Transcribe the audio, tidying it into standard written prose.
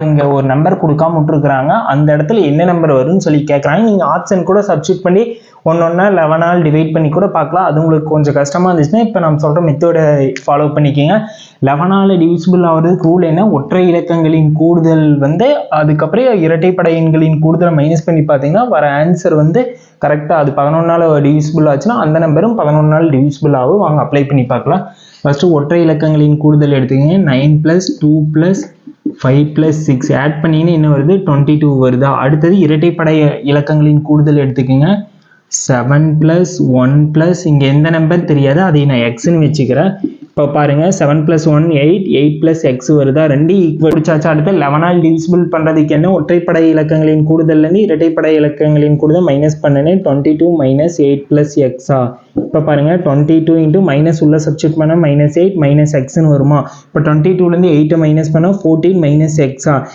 இங்க ஒரு நம்பர் கொடுக்காம விட்டுருக்காங்க. அந்த இடத்துல என்ன நம்பர் வரும்னு சொல்லி கேட்குறாங்க. நீங்க ஆப்ஷன் கூட சப்ஸ்டிட் பண்ணி ஒன்னொன்னா 11ஆல் டிவைட் பண்ணி கூட பார்க்கலாம். அது உங்களுக்கு கொஞ்சம் கஷ்டமா இருந்துச்சுன்னா இப்போ நம்ம சொல்ற மெத்தடை ஃபாலோ பண்ணிக்கோங்க. 11ஆல் டிவிசிபிள் ஆகிறதுக்கு ரூல் என்ன? ஒற்றை இலக்கங்களின் கூடுதல் வந்து அதுக்கப்புறம் இரட்டைப்படை எண்களின் கூடுதலை மைனஸ் பண்ணி பார்த்தீங்கன்னா வர ஆன்சர் வந்து கரெக்டாக அது 11ஆல் டிவிசிபிள் ஆச்சுன்னா அந்த நம்பரும் 11ஆல் டிவிசிபிள் ஆகும். வாங்க அப்ளை பண்ணி பார்க்கலாம். ஃபர்ஸ்ட் ஒற்றை இலக்கங்களின் கூடுதல் எடுத்துக்கங்க. 9 + 2 + 5 + 6 ஆட் பண்ணிங்கன்னா என்ன வருது? 22 வருதா? அடுத்தது இரட்டைப்படை இலக்கங்களின் கூடுதல் எடுத்துக்கோங்க. 7 + 1 + இங்கே எந்த நம்பர் தெரியாது, அதை நான் எக்ஸ்ன்னு வச்சுக்கிறேன். இப்போ பாருங்க 7 + 1 8, 8 + x வருதா? 2 ஈக்குவல் பிடிச்சாச்சு. அடுத்து 11ஆல் டிவிசிபிள் பண்ணுறதுக்கு என்ன? ஒற்றைப்படை இலக்கங்களின் கூடுதல்லேருந்து இரட்டைப்படை இலக்கங்களின் கூடுதல் மைனஸ் பண்ணேன். 22 - 8 + x. இப்போ பாருங்க 22 × மைனஸ் உள்ள சப்ஸ்டிட் பண்ணால் -8 - xன்னு வருமா? இப்போ 22லேருந்து 8 மைனஸ் பண்ணால் 14 - x.